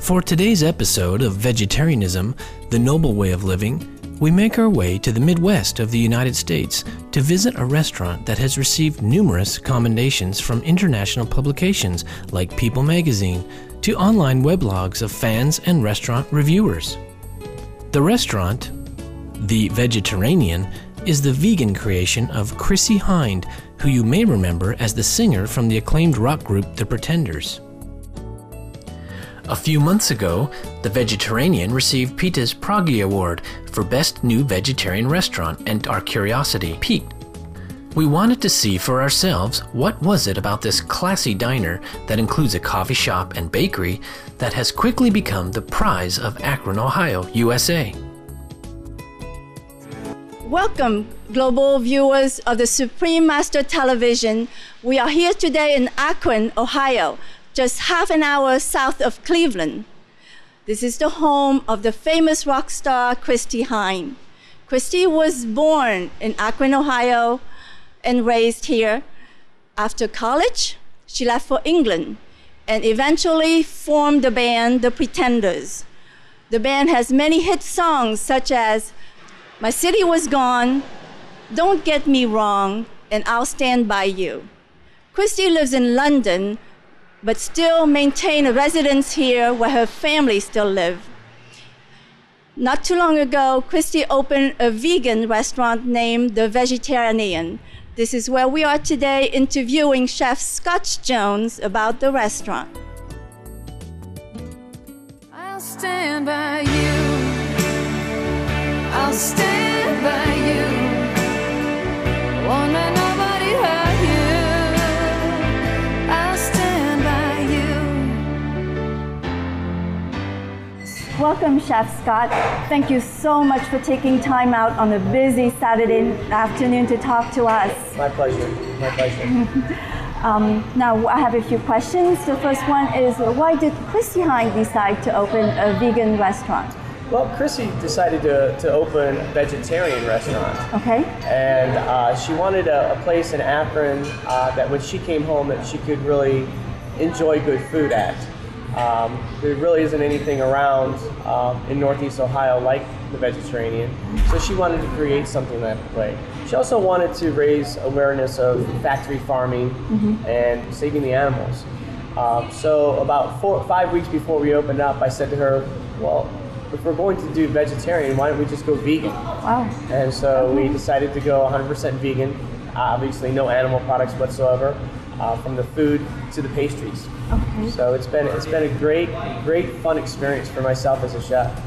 For today's episode of Vegetarianism, the Noble Way of Living, we make our way to the Midwest of the United States to visit a restaurant that has received numerous commendations from international publications like People magazine to online weblogs of fans and restaurant reviewers. The restaurant, The Vegetarian, is the vegan creation of Chrissie Hynde, who you may remember as the singer from the acclaimed rock group The Pretenders. A few months ago, The Vegetarian received PETA's Proggy Award for Best New Vegetarian Restaurant, and our curiosity piqued. We wanted to see for ourselves what was it about this classy diner that includes a coffee shop and bakery that has quickly become the prize of Akron, Ohio, USA. Welcome, global viewers of the Supreme Master Television. We are here today in Akron, Ohio, just half an hour south of Cleveland. This is the home of the famous rock star Chrissie Hynde. Chrissie was born in Akron, Ohio, and raised here. After college, she left for England and eventually formed the band The Pretenders. The band has many hit songs such as My City Was Gone, Don't Get Me Wrong, and I'll Stand By You. Chrissie lives in London, but still maintain a residence here where her family still live. Not too long ago, Chrissie opened a vegan restaurant named The Vegetarian. This is where we are today interviewing Chef Scott Jones about the restaurant. I'll stand by you. I'll stand by you. Won't let nobody hurt you. I'll stand by you. Welcome, Chef Scott. Thank you so much for taking time out on a busy Saturday afternoon to talk to us. My pleasure. My pleasure. Now, I have a few questions. The first one is, why did Chrissie Hynde decide to open a vegan restaurant? Well, Chrissie decided to open a vegetarian restaurant. Okay. And she wanted a place in Akron that when she came home that she could really enjoy good food at. There really isn't anything around in Northeast Ohio like the Vegetarian, so she wanted to create something that way. She also wanted to raise awareness of factory farming and saving the animals. So about 4 or 5 weeks before we opened up, I said to her, well, if we're going to do vegetarian, why don't we just go vegan? Wow. And so we decided to go 100% vegan, obviously no animal products whatsoever, from the food to the pastries. Okay. So it's been a great fun experience for myself as a chef.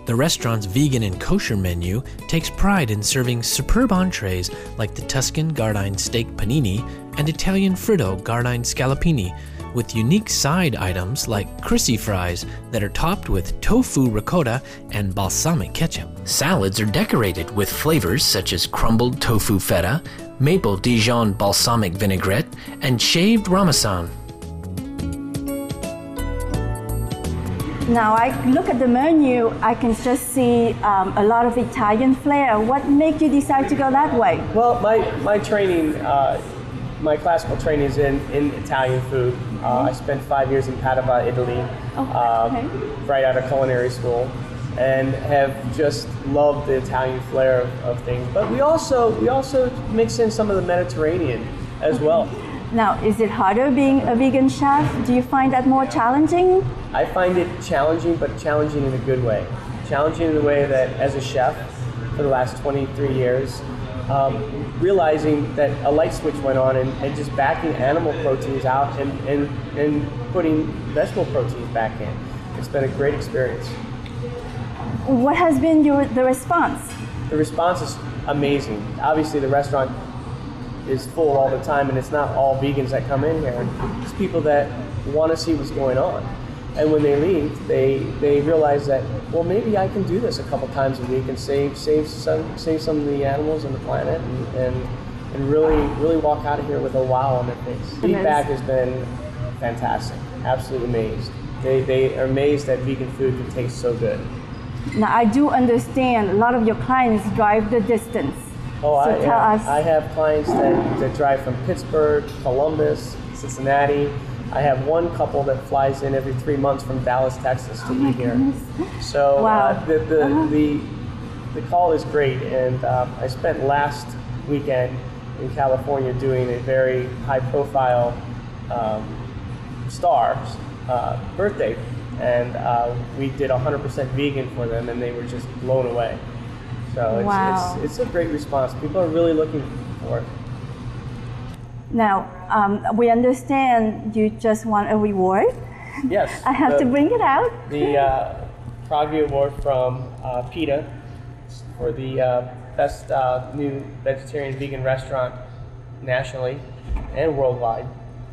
The restaurant's vegan and kosher menu takes pride in serving superb entrees like the Tuscan Gardine steak panini and Italian Fritto Gardine scallopini, with unique side items like Chrissie fries that are topped with tofu ricotta and balsamic ketchup. Salads are decorated with flavors such as crumbled tofu feta, maple Dijon balsamic vinaigrette, and shaved ramesan. Now, I look at the menu, I can just see a lot of Italian flair. What made you decide to go that way? Well, my training, my classical training is in Italian food. I spent 5 years in Padova, Italy, right out of culinary school, and have just loved the Italian flair of things. But we also mix in some of the Mediterranean as well. Now, is it harder being a vegan chef? Do you find that more challenging? I find it challenging, but challenging in a good way. Challenging in the way that as a chef for the last 23 years, realizing that a light switch went on and just backing animal proteins out and putting vegetable proteins back in. It's been a great experience. What has been the response? The response is amazing. Obviously the restaurant is full all the time, and it's not all vegans that come in here. It's people that want to see what's going on. And when they leave, they realize that, well, maybe I can do this a couple times a week and save some of the animals and the planet, and really walk out of here with a wow on their face. Feedback has been fantastic. Absolutely amazed. They are amazed that vegan food can taste so good. Now, I do understand a lot of your clients drive the distance. Oh, so tell us. I have clients that drive from Pittsburgh, Columbus, Cincinnati, I have one couple that flies in every 3 months from Dallas, Texas to eat here. So Wow. the call is great, and I spent last weekend in California doing a very high-profile star's birthday, and we did 100% vegan for them, and they were just blown away. So Wow. it's a great response. People are really looking for it. Now, we understand you just want a reward. Yes. I have to bring it out. The Proggy Award from PETA for the best new vegetarian vegan restaurant nationally and worldwide.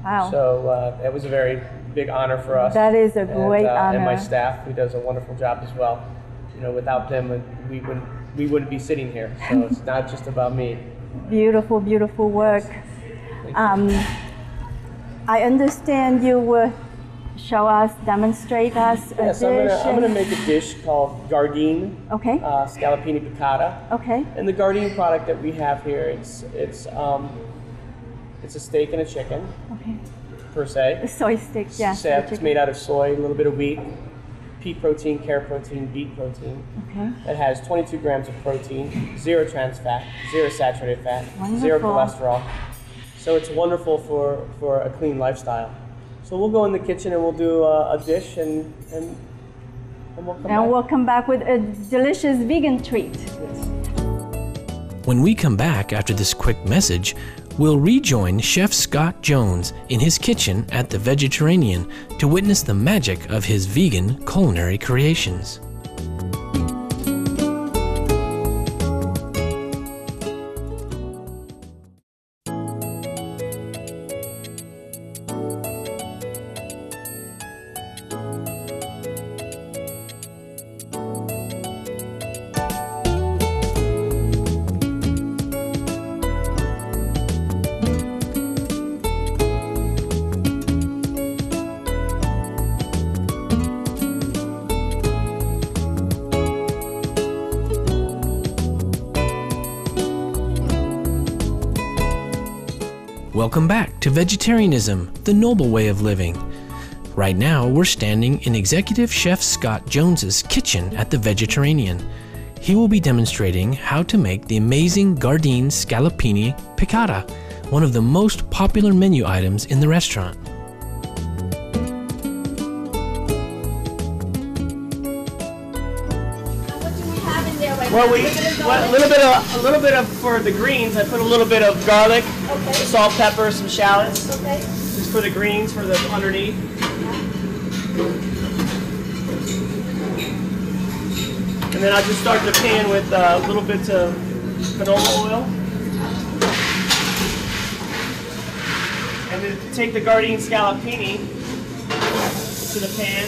Wow. So that was a very big honor for us. That is a great honor. And my staff, who does a wonderful job as well. You know, without them, we wouldn't be sitting here. So it's not just about me. Beautiful, beautiful work. I understand you will show us, demonstrate us a Yes, dish. I'm gonna make a dish called Gardine Okay. Scallopini Piccata. Okay. And the Gardine product that we have here, it's a steak and a chicken Okay. per se. Soy stick, yeah. It's made out of soy, a little bit of wheat, pea protein, carrot protein, beet protein. Okay. It has 22 grams of protein, 0 trans fat, 0 saturated fat, 0 Wonderful. cholesterol. So it's wonderful for a clean lifestyle. So we'll go in the kitchen and we'll do a dish and we'll come And back. we'll come back with a delicious vegan treat. When we come back after this quick message, we'll rejoin Chef Scott Jones in his kitchen at the Vegetarian to witness the magic of his vegan culinary creations. Welcome back to Vegetarianism, the Noble Way of Living. Right now, we're standing in Executive Chef Scott Jones's kitchen at the Vegetarian. He will be demonstrating how to make the amazing Gardine Scallopini Piccata, one of the most popular menu items in the restaurant. What do we have in there right Well, now? a little bit of for the greens. I put a little bit of garlic, Okay. salt, pepper, some shallots, Okay. just for the greens, for the underneath. And then I'll just start the pan with a little bit of canola oil. And then take the Gardine Scallopini to the pan.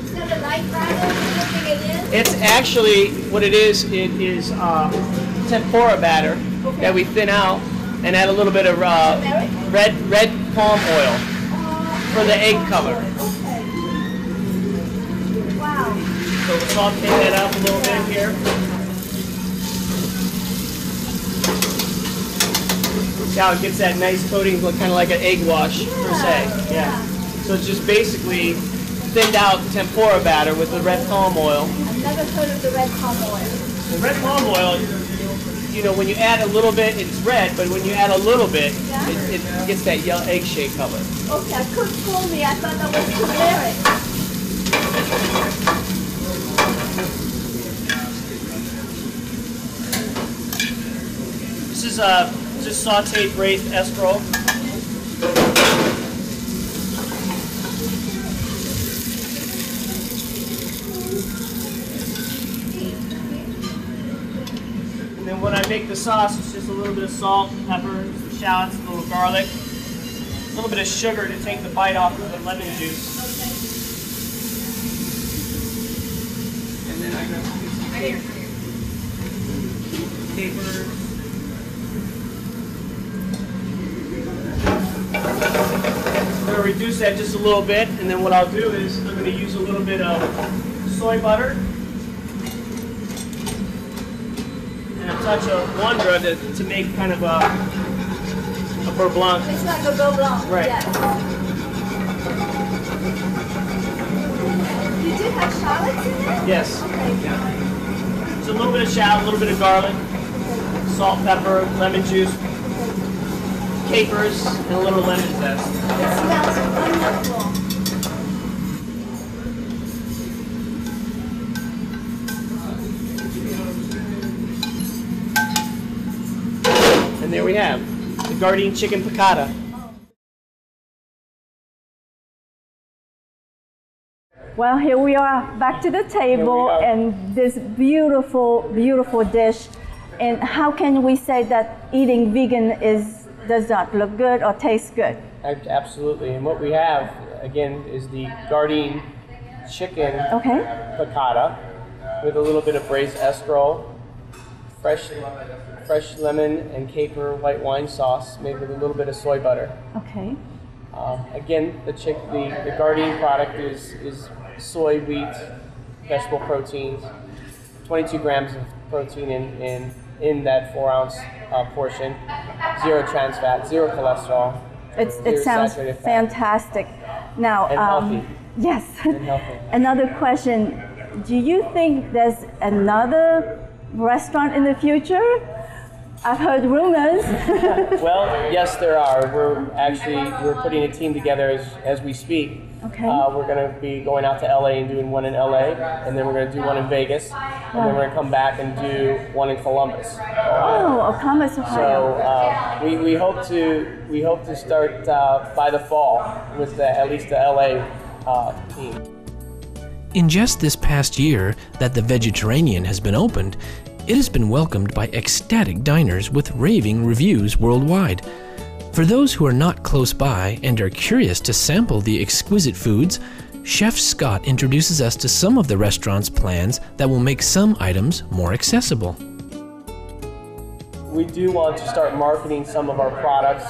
Is that a light batter? Dipping it in? It's actually, what it is tempura batter that we thin out and add a little bit of red palm oil for the egg color. Okay. Wow. So we'll saute that up a little bit here. See how it gets that nice coating, kind of like an egg wash per se. Yeah. So it's just basically thinned out tempura batter with the red palm oil. I've never heard of the red palm oil. The red palm oil, you know, when you add a little bit, it's red, but when you add a little bit, it gets that yellow egg shade color. Okay, cook fool me. I thought that was turmeric. This is just sauteed braised escarole. And then when I make the sauce, it's just a little bit of salt, pepper, some shallots, a little garlic, a little bit of sugar to take the bite off of the lemon juice. And then I'm going to put some capers. I'm going to reduce that just a little bit, and then what I'll do is I'm going to use a little bit of soy butter and a touch of Wondra to make kind of a Beurre blanc. It's like a beurre blanc. Right. Yes. You do have shallots in there? Yes. Okay. So a little bit of shallot, a little bit of garlic, salt, pepper, lemon juice, capers, and a little lemon zest. It smells wonderful. And there we have the Gardein chicken piccata. Well, here we are back to the table and this beautiful, beautiful dish. And how can we say that eating vegan does not look good or taste good? Absolutely. And what we have, again, is the Gardein chicken piccata with a little bit of braised escarole, fresh lemon and caper white wine sauce made with a little bit of soy butter. Okay. Again, the Gardein product is soy, wheat, vegetable proteins, 22 grams of protein in that 4-ounce portion, 0 trans fat, 0 cholesterol. It sounds fantastic. Now, and healthy. Yes. And healthy. Another question: do you think there's another restaurant in the future? I've heard rumors. Well, yes, there are. We're putting a team together as we speak. Okay. We're going to be going out to LA and doing one in LA, and then we're going to do one in Vegas, and then we're going to come back and do one in Columbus, Ohio. Oh, Columbus, Ohio. So we hope to start by the fall with at least the LA team. In just this past year that the Vegetarian has been opened, it has been welcomed by ecstatic diners with raving reviews worldwide. For those who are not close by and are curious to sample the exquisite foods, Chef Scott introduces us to some of the restaurant's plans that will make some items more accessible. We do want to start marketing some of our products,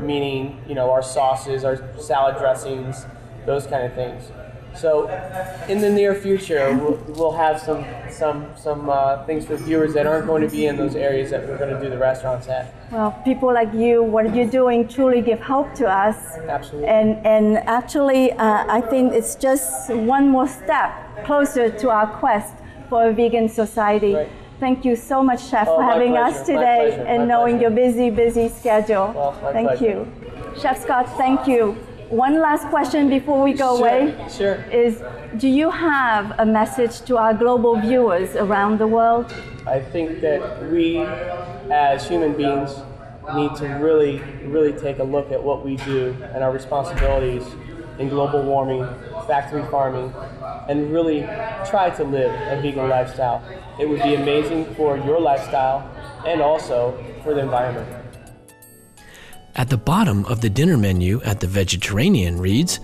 meaning, our sauces, our salad dressings, those kind of things. So, in the near future, we'll have some things for viewers that aren't going to be in those areas that we're going to do the restaurants at. Well, people like you, what you're doing truly give hope to us. Absolutely. And actually, I think it's just one more step closer to our quest for a vegan society. Right. Thank you so much, Chef, for having us today and knowing your busy schedule. Well, thank you. Chef Scott, thank you. One last question before we go away is, do you have a message to our global viewers around the world? I think that we, as human beings, need to really take a look at what we do and our responsibilities in global warming, factory farming, and really try to live a vegan lifestyle. It would be amazing for your lifestyle and also for the environment. At the bottom of the dinner menu at the Vegetarian reads,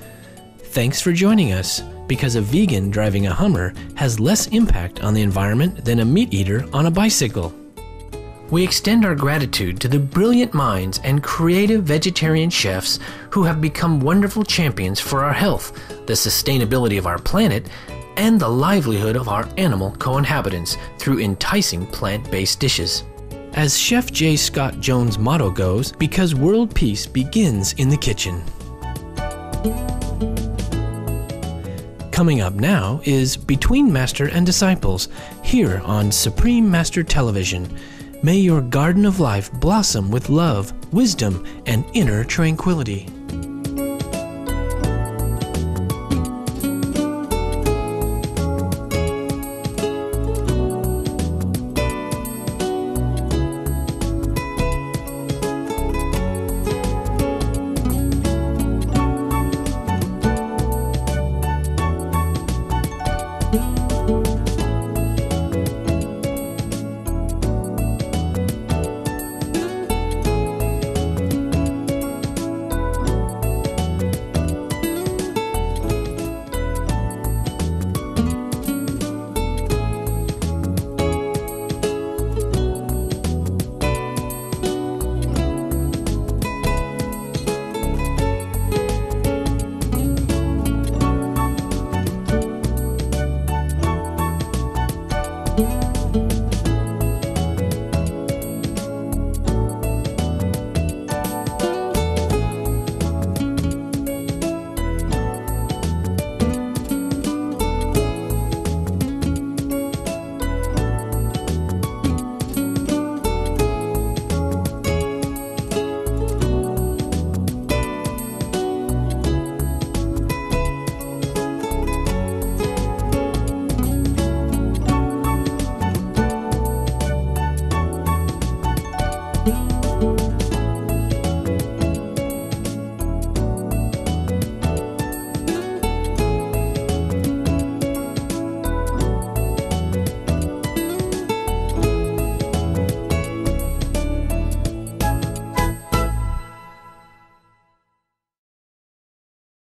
"Thanks for joining us, because a vegan driving a Hummer has less impact on the environment than a meat eater on a bicycle." We extend our gratitude to the brilliant minds and creative vegetarian chefs who have become wonderful champions for our health, the sustainability of our planet, and the livelihood of our animal co-inhabitants through enticing plant-based dishes. As Chef J. Scott Jones' motto goes, because world peace begins in the kitchen. Coming up now is Between Master and Disciples, here on Supreme Master Television. May your garden of life blossom with love, wisdom, and inner tranquility.